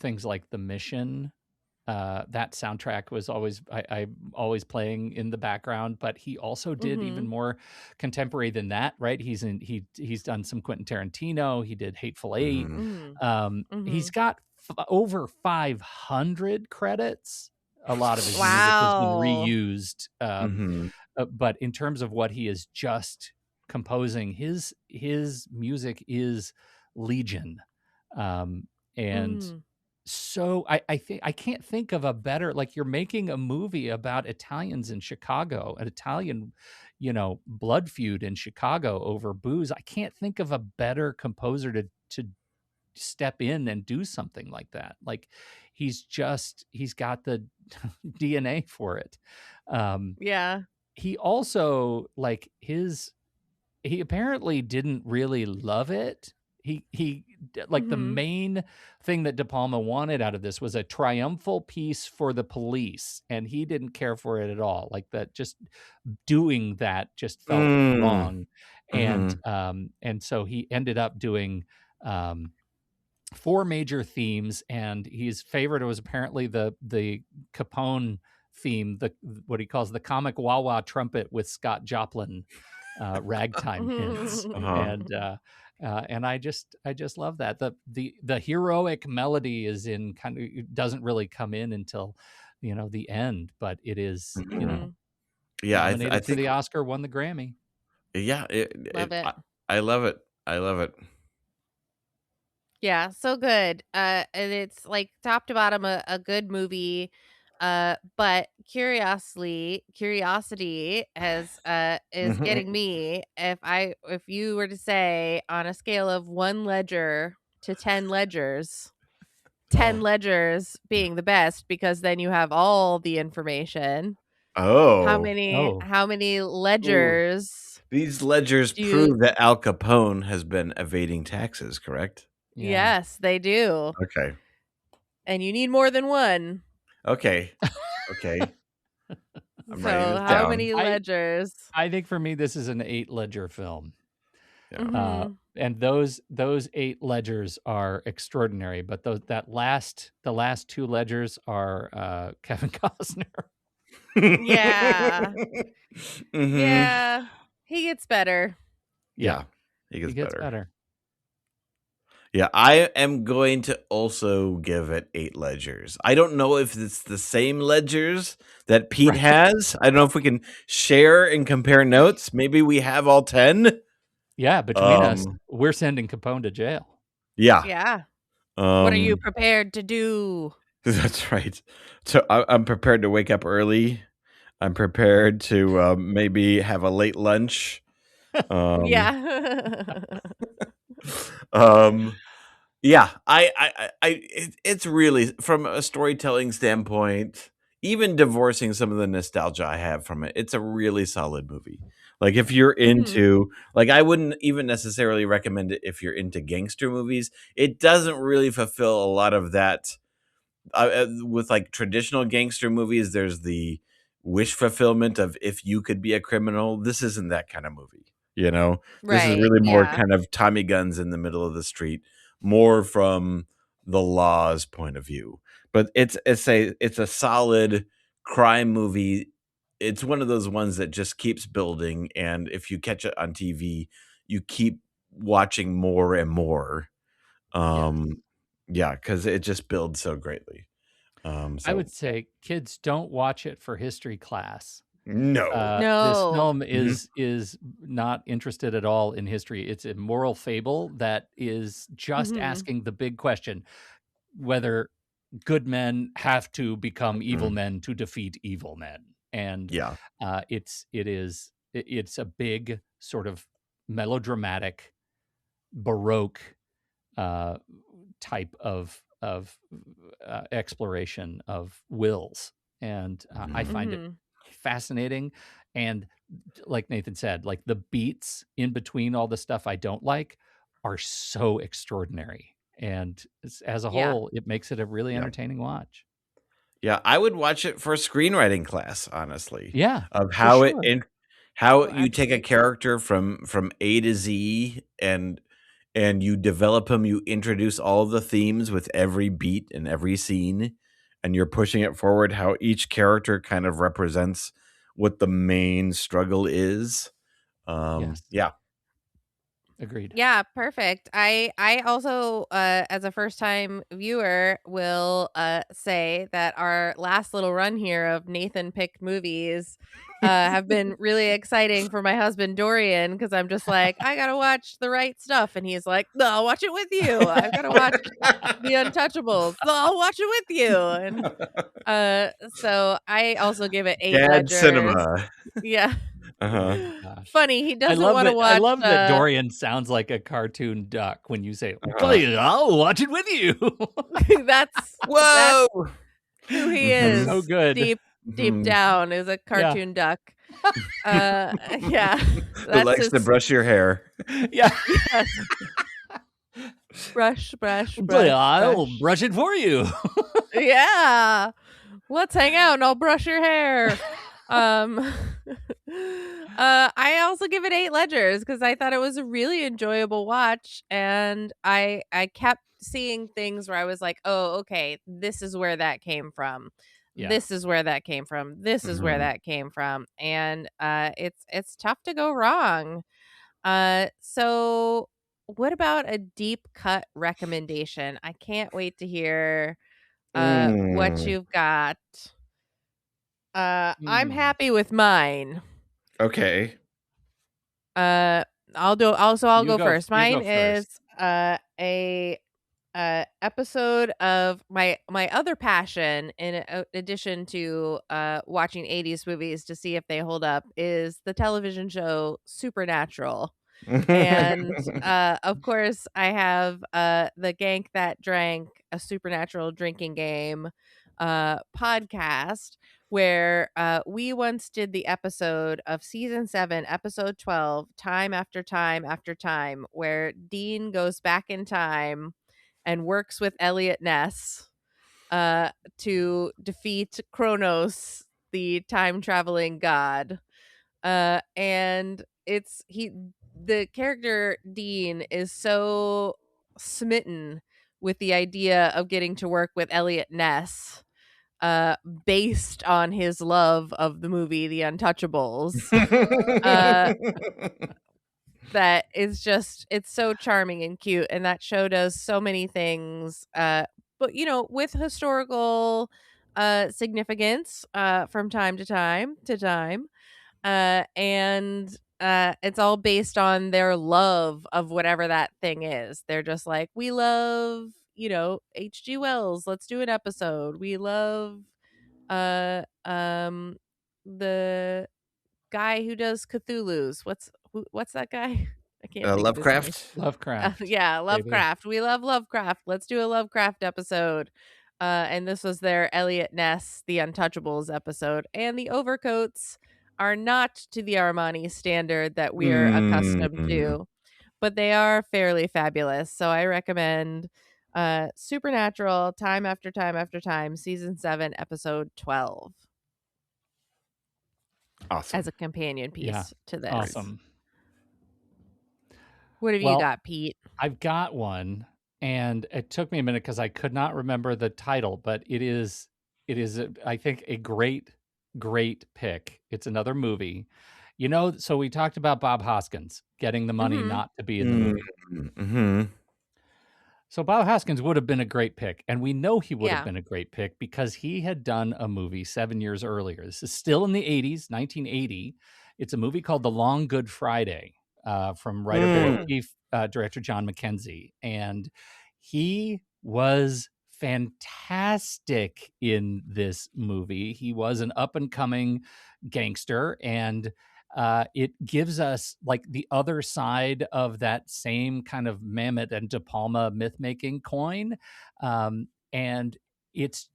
things like The Mission. That soundtrack was always always playing in the background, but he also did even more contemporary than that, right? He's done some Quentin Tarantino. He did Hateful Eight. He's got over 500 credits. A lot of his music has been reused. But in terms of what he is just composing, his music is legion, and so I think I can't think of a better, like, you're making a movie about Italians in Chicago, an Italian blood feud in Chicago over booze. I can't think of a better composer to step in and do something like that. Like, he's got the DNA for it. He also, like, he apparently didn't really love it. He like the main thing that De Palma wanted out of this was a triumphal piece for the police, and he didn't care for it at all. Like, that, just doing that just felt wrong. And so he ended up doing 4 major themes, and his favorite was apparently the Capone theme, what he calls the comic wah wah trumpet with Scott Joplin ragtime hints, and I just love that. The heroic melody is in it doesn't really come in until the end, but it is nominated I for think the Oscar, won the Grammy. Love it. I love it. I love it. Yeah, so good. And it's like top to bottom a good movie. But curiosity has is getting me. If you were to say on a scale of 1 ledger to 10 ledgers, 10 ledgers being the best because then you have all the information. How many ledgers? These ledgers prove that Al Capone has been evading taxes, correct? Yeah. Yes, they do. Okay. And you need more than one. Okay. I'm writing this how down. many ledgers? I think for me, this is an 8-ledger film. Yeah. And those 8 ledgers are extraordinary, but the last 2 ledgers are Kevin Costner. Yeah. Yeah. He gets better. Yeah. He gets better. Yeah, I am going to also give it 8 ledgers. I don't know if it's the same ledgers that Pete has. I don't know if we can share and compare notes. Maybe we have all 10. Yeah, between us, we're sending Capone to jail. Yeah. Yeah. What are you prepared to do? That's right. So I'm prepared to wake up early. I'm prepared to maybe have a late lunch. Yeah. Yeah, it's really, from a storytelling standpoint, even divorcing some of the nostalgia I have from it, it's a really solid movie. Like if you're into, like I wouldn't even necessarily recommend it if you're into gangster movies. It doesn't really fulfill a lot of that. With like traditional gangster movies, there's the wish fulfillment of if you could be a criminal. This isn't that kind of movie. This is really more kind of Tommy guns in the middle of the street, more from the law's point of view. But it's a solid crime movie. It's one of those ones that just keeps building, and if you catch it on TV, you keep watching more and more. Because it just builds so greatly. I would say kids don't watch it for history class. No. This film is not interested at all in history. It's a moral fable that is just asking the big question, whether good men have to become evil men to defeat evil men. And it's a big sort of melodramatic, Baroque type of exploration of wills. And I find it fascinating, and like Nathan said, like the beats in between all the stuff I don't like are so extraordinary, and as a whole it makes it a really entertaining watch. I would watch it for screenwriting class, honestly. Of how you take a character from A to Z and you develop them, you introduce all the themes with every beat and every scene, and you're pushing it forward, how each character kind of represents what the main struggle is. Agreed. Yeah, perfect. I also, as a first time viewer, will say that our last little run here of Nathan picked movies have been really exciting for my husband Dorian, because I'm just like, I gotta watch The Right Stuff, and he's like, no, I'll watch it with you. I've gotta watch The Untouchables. No, I'll watch it with you. And so I also give it 8 ledgers. Cinema. Yeah. Funny, he doesn't want to watch. I love that Dorian sounds like a cartoon duck when you say, I'll watch it with you. That's who he is. So good. Deep down is a cartoon duck. Who likes to brush your hair. Yeah. Brush. I'll brush it for you. Yeah. Let's hang out and I'll brush your hair. I also give it 8 ledgers because I thought it was a really enjoyable watch, and I kept seeing things where I was like, oh, okay, this is where that came from. this is where that came from. This is where that came from. And it's tough to go wrong. So what about a deep cut recommendation? I can't wait to hear what you've got. I'm happy with mine. Okay. I'll go first. Mine is a episode of my other passion in addition to watching 80s movies to see if they hold up is the television show Supernatural. And of course I have the Gank That Drank, a Supernatural drinking game podcast where we once did the episode of season 7, episode 12, Time After Time After Time, where Dean goes back in time and works with Elliot Ness to defeat Kronos, the time traveling god. And the character Dean is so smitten with the idea of getting to work with Elliot Ness, based on his love of the movie The Untouchables. That is just, it's so charming and cute, and that show does so many things, but with historical significance from time to time and it's all based on their love of whatever that thing is. They're just like, we love H.G. Wells, let's do an episode. We love the guy who does Cthulhu's. What's that guy? I can't think Lovecraft. of his name. Lovecraft. Yeah, Lovecraft. Baby. We love Lovecraft. Let's do a Lovecraft episode. And this was their Elliot Ness, The Untouchables episode. And the overcoats are not to the Armani standard that we're accustomed to, but they are fairly fabulous. So I recommend Supernatural, Time After Time After Time, season 7, episode 12. Awesome. As a companion piece to this. Awesome. What have you got, Pete? I've got one, and it took me a minute because I could not remember the title, but it is I think a great pick. It's another movie. So we talked about Bob Hoskins getting the money not to be in the movie. Mm-hmm. So Bob Hoskins would have been a great pick, and we know he would have been a great pick because he had done a movie 7 years earlier. This is still in the 80s, 1980. It's a movie called The Long Good Friday from writer-chief director John Mackenzie, and he was fantastic in this movie. He was an up-and-coming gangster, and it gives us like the other side of that same kind of Mamet and De Palma myth-making coin. And it's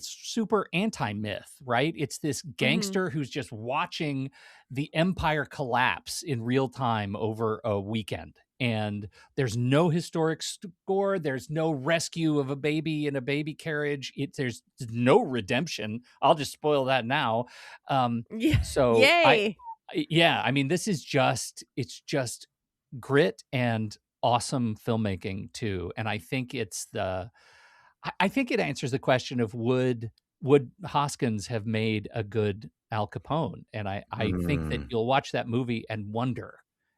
super anti-myth, right? It's this gangster who's just watching the empire collapse in real time over a weekend. And there's no historic score. There's no rescue of a baby in a baby carriage. There's no redemption. I'll just spoil that now. So yay. I mean, it's just grit and awesome filmmaking too. And I think it answers the question of would Hoskins have made a good Al Capone? And I think that you'll watch that movie and wonder,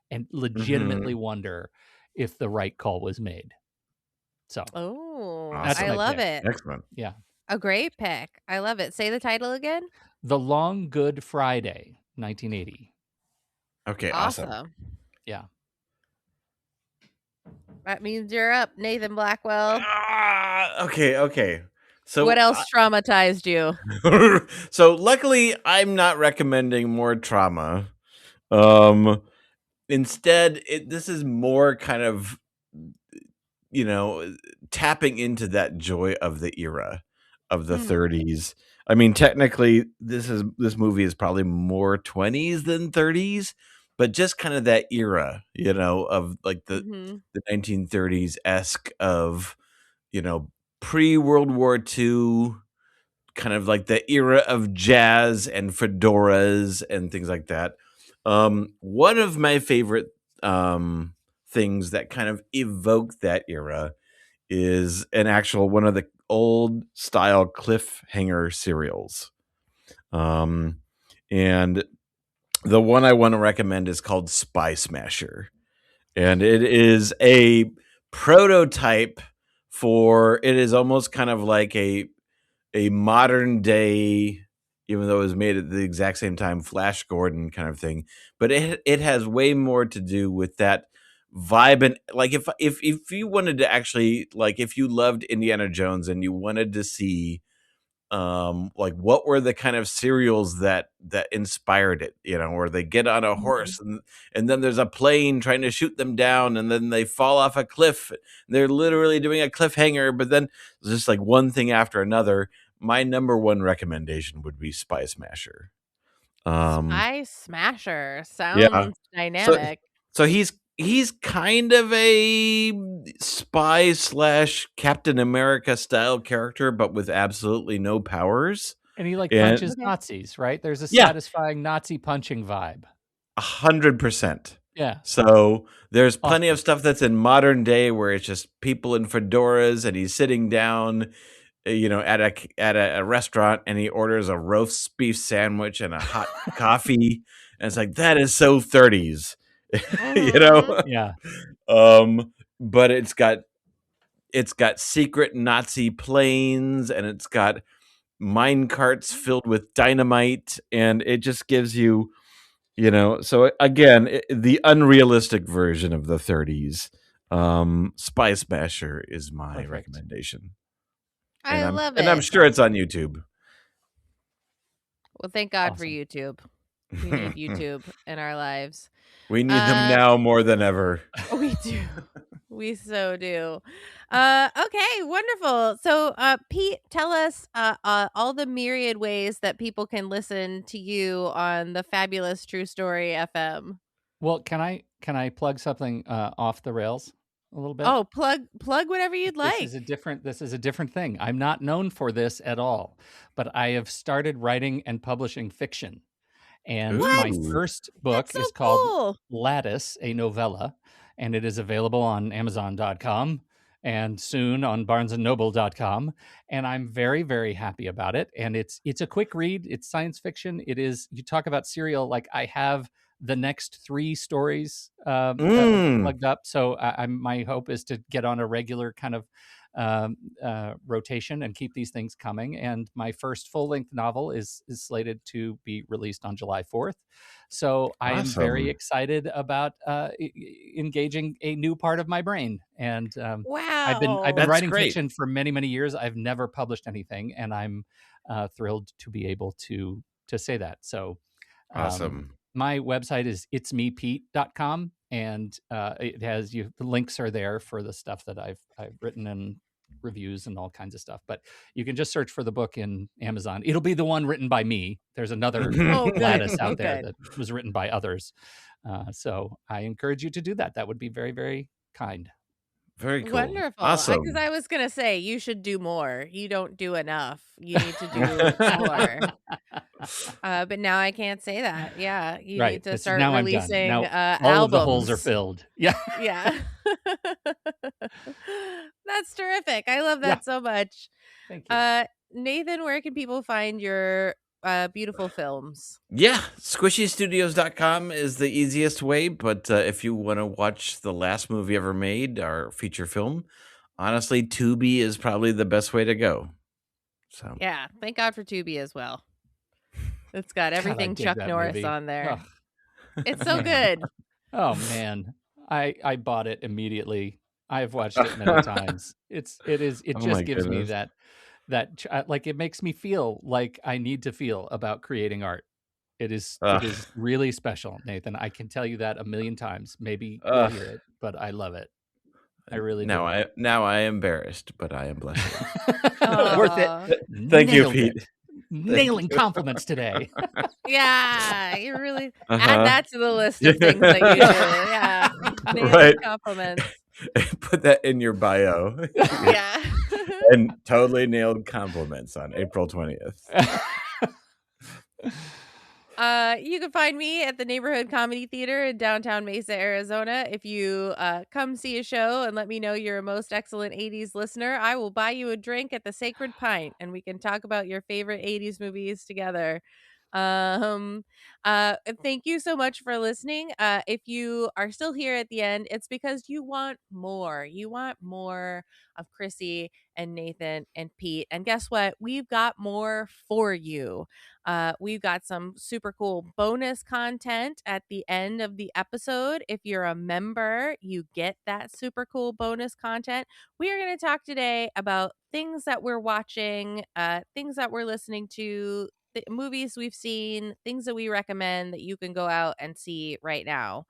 and legitimately wonder if the right call was made. So, awesome. I love it. Excellent. Yeah. A great pick. I love it. Say the title again. The Long Good Friday, 1980. Okay. Awesome. Yeah. That means you're up, Nathan Blackwell. Okay. So what else traumatized you? So luckily, I'm not recommending more trauma. Instead, this is more kind of, tapping into that joy of the era of the 30s. I mean, technically, this movie is probably more 20s than 30s, but just kind of that era, of like the 1930s-esque of, pre-World War II, kind of like the era of jazz and fedoras and things like that. One of my favorite things that kind of evoke that era is an actual one of the old style cliffhanger serials. And the one I want to recommend is called Spy Smasher. And it is a prototype it is almost kind of like a modern day, even though it was made at the exact same time, Flash Gordon kind of thing. But it has way more to do with that vibe. And like if you wanted to actually, like, if you loved Indiana Jones and you wanted to see like what were the kind of serials that inspired it, where they get on a horse and then there's a plane trying to shoot them down and then they fall off a cliff. They're literally doing a cliffhanger, but then just like one thing after another. My number one recommendation would be Spy Smasher. Spy Smasher sounds dynamic. So he's kind of a spy / Captain America style character, but with absolutely no powers. And he punches Nazis, right? There's a satisfying Nazi punching vibe. 100%. Yeah. So there's plenty of stuff that's in modern day where it's just people in fedoras and he's sitting down, at a restaurant and he orders a roast beef sandwich and a hot coffee. And it's like, that is so 30s. Yeah. But it's got secret Nazi planes and it's got mine carts filled with dynamite, and it just gives you, so again, the unrealistic version of the 30s. Spy Smasher is my recommendation. I love it. And I'm sure it's on YouTube. Well, thank God for YouTube. We need YouTube in our lives. We need them now more than ever. We do. We so do. Okay, wonderful. So, Pete, tell us all the myriad ways that people can listen to you on the fabulous TruStory FM. Well, can I plug something off the rails a little bit? Oh, plug whatever you'd like. This is a different thing. I'm not known for this at all, but I have started writing and publishing fiction. And my first book is called Lattice, a novella, and it is available on Amazon.com and soon on BarnesandNoble.com. And I'm very, very happy about it. And it's a quick read. It's science fiction. It is, you talk about serial, like I have the next 3 stories plugged up. So my hope is to get on a regular kind of rotation and keep these things coming. And my first full-length novel is slated to be released on July 4th. So I am very excited about engaging a new part of my brain. And wow, I've been writing fiction for many, many years. I've never published anything, and I'm thrilled to be able to say that. So awesome. My website is itsmepete.com, and it has the links are there for the stuff that I've written and reviews and all kinds of stuff. But you can just search for the book in Amazon. It'll be the one written by me. There's another Lattice out there that was written by others. So I encourage you to do that. That would be very, very kind. Very cool. Wonderful. Awesome. Because I was going to say, you should do more. You don't do enough. You need to do more. But now I can't say that. Yeah. You need to start releasing all albums. Of the holes are filled. Yeah. Yeah. That's terrific. I love that so much. Thank you. Nathan, where can people find your beautiful films? Yeah, squishystudios.com is the easiest way, but if you want to watch the last movie ever made, our feature film, honestly, Tubi is probably the best way to go. So yeah, thank God for Tubi as well. It's got everything Chuck Norris movie on there. Oh. It's so good. Oh man, I bought it immediately. I've watched it many times. It just gives me that like, it makes me feel like I need to feel about creating art. It is really special, Nathan. I can tell you that a million times. Maybe you'll hear it, but I love it. I really do. Now I am embarrassed, but I am blessed. Worth it. Thank you, Pete. Nailing compliments today. Yeah, you really add that to the list of things that you do. Yeah, nailing compliments. Put that in your bio. Yeah. And totally nailed compliments on April 20th. You can find me at the Neighborhood Comedy Theater in downtown Mesa, Arizona. If you come see a show and let me know you're a most excellent 80s listener, I will buy you a drink at the Sacred Pint and we can talk about your favorite 80s movies together. Um Thank you so much for listening. If you are still here at the end, it's because you want more. You want more of Krissy and Nathan and Pete. And guess what? We've got more for you. We've got some super cool bonus content at the end of the episode. If you're a member, you get that super cool bonus content. We are going to talk today about things that we're watching, things that we're listening to, the movies we've seen, things that we recommend that you can go out and see right now.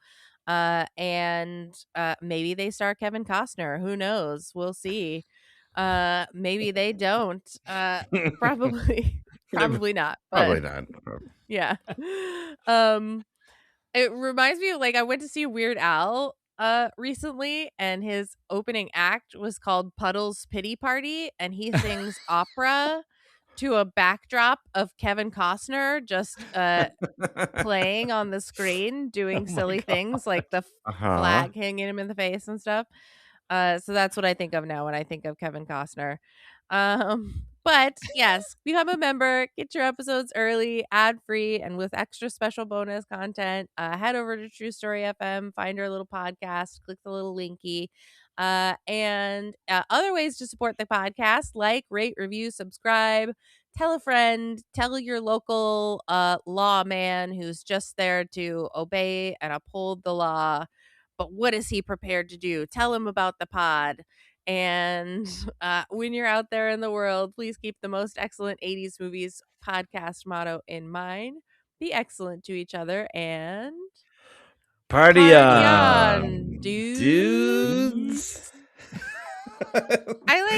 And maybe they star Kevin Costner. Who knows? We'll see. Maybe they don't. Probably not. But Probably not. yeah. It reminds me of, like, I went to see Weird Al recently, and his opening act was called Puddle's Pity Party, and he sings opera to a backdrop of Kevin Costner just playing on the screen, doing silly things like the flag hitting him in the face and stuff. So that's what I think of now when I think of Kevin Costner. But yes, become a member, get your episodes early, ad-free, and with extra special bonus content. Head over to TruStory FM, find our little podcast, click the little linky. And other ways to support the podcast, like, rate, review, subscribe, tell a friend, tell your local lawman who's just there to obey and uphold the law. But what is he prepared to do? Tell him about the pod. And when you're out there in the world, please keep the most excellent 80s movies podcast motto in mind. Be excellent to each other and Party on, dudes.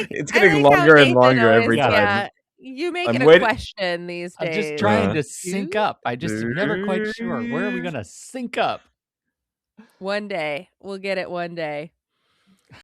It's getting how longer and Nathan longer always- every time. Yeah, you make I'm it a waiting- question these days. I'm just trying to sync up. I just am never quite sure. Where are we going to sync up? One day. We'll get it one day.